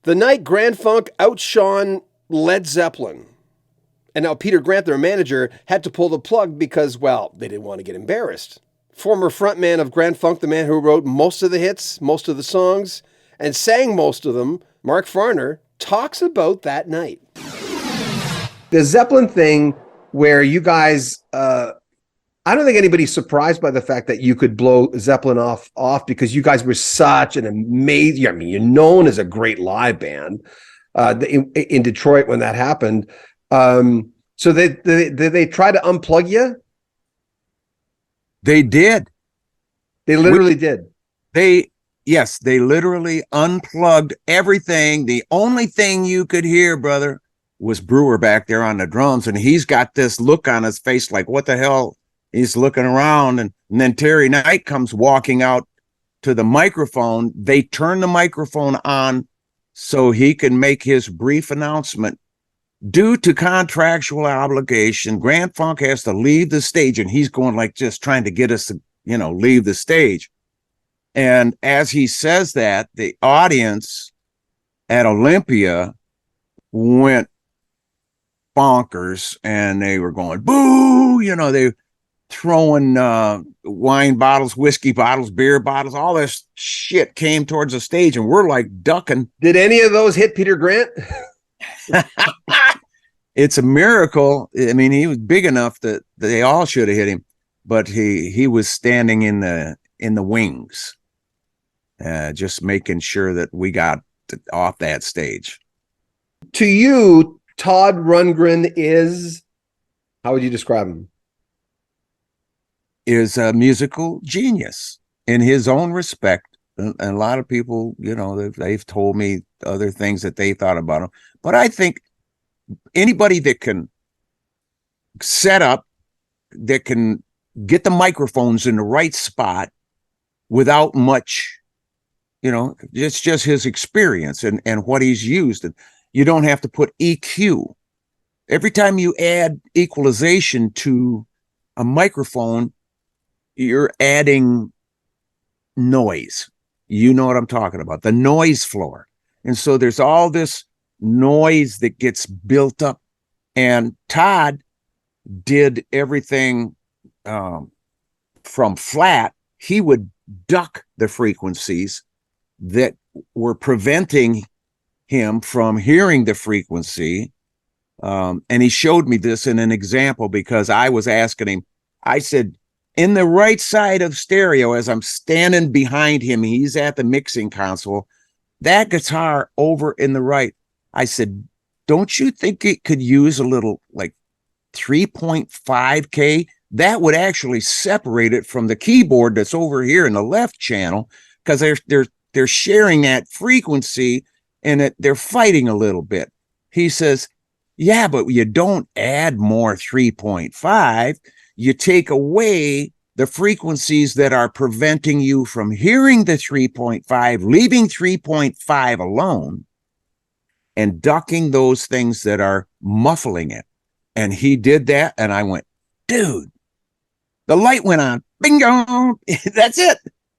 The night Grand Funk outshone Led Zeppelin. And now Peter Grant, their manager, had to pull the plug because, well, they didn't want to get embarrassed. Former frontman of Grand Funk, the man who wrote most of the hits, most of the songs, and sang most of them, Mark Farner, talks about that night. The Zeppelin thing where you guys, I don't think anybody's surprised by the fact that you could blow Zeppelin off because you guys were such an amazing, I mean, you're known as a great live band in Detroit when that happened. So they try to unplug you? They did. They literally did. Yes, they literally unplugged everything. The only thing you could hear, brother, was Brewer back there on the drums. And he's got this look on his face like, what the hell? He's looking around. And then Terry Knight comes walking out to the microphone. They turn the microphone on so he can make his brief announcement. Due to contractual obligation, Grand Funk has to leave the stage, and he's going like just trying to get us to, leave the stage. And as he says that, the audience at Olympia went bonkers, and they were going, boo, they throwing wine bottles, whiskey bottles, beer bottles, all this shit came towards the stage, and we're like ducking. Did any of those hit Peter Grant? It's a miracle. I mean, he was big enough that they all should have hit him, but he was standing in the wings, just making sure that we got off that stage. To you, Todd Rundgren is, how would you describe him? Is a musical genius in his own respect. And a lot of people, they've told me other things that they thought about him. But I think anybody that can set up, that can get the microphones in the right spot without much, it's just his experience and what he's used. And you don't have to put EQ. Every time you add equalization to a microphone, you're adding noise. You know what I'm talking about, the noise floor. And so there's all this noise that gets built up, and Todd did everything from flat. He would duck the frequencies that were preventing him from hearing the frequency, and he showed me this in an example because I was asking him. I said, in the right side of stereo, as I'm standing behind him, he's at the mixing console, that guitar over in the right, I said, don't you think it could use a little like 3.5K? That would actually separate it from the keyboard that's over here in the left channel, because they're sharing that frequency and they're fighting a little bit. He says, yeah, but you don't add more 3.5. You take away the frequencies that are preventing you from hearing the 3.5, leaving 3.5 alone, and ducking those things that are muffling it. And he did that, and I went, dude, the light went on. Bingo! That's it.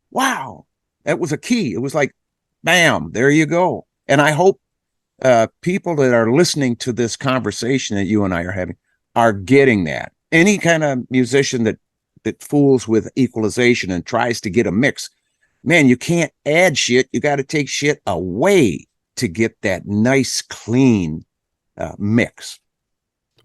Wow. That was a key. It was like, bam, there you go. And I hope people that are listening to this conversation that you and I are having are getting that. Any kind of musician that fools with equalization and tries to get a mix, man, you can't add shit. You got to take shit away to get that nice, clean mix.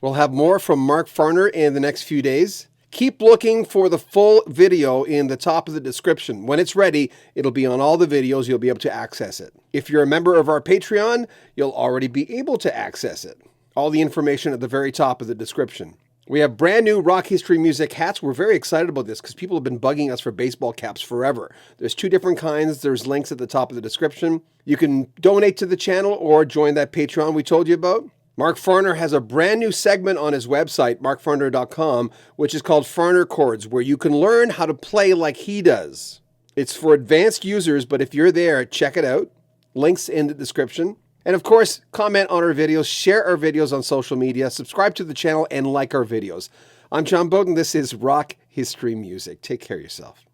We'll have more from Mark Farner in the next few days. Keep looking for the full video in the top of the description. When it's ready, it'll be on all the videos. You'll be able to access it. If you're a member of our Patreon, you'll already be able to access it. All the information at the very top of the description. We have brand new Rock History Music hats. We're very excited about this because people have been bugging us for baseball caps forever. There's 2 different kinds. There's links at the top of the description. You can donate to the channel or join that Patreon we told you about. Mark Farner has a brand new segment on his website, markfarner.com, which is called Farner Chords, where you can learn how to play like he does. It's for advanced users, but if you're there, check it out. Links in the description. And of course, comment on our videos, share our videos on social media, subscribe to the channel, and like our videos. I'm John Beaudin. This is Rock History Music. Take care of yourself.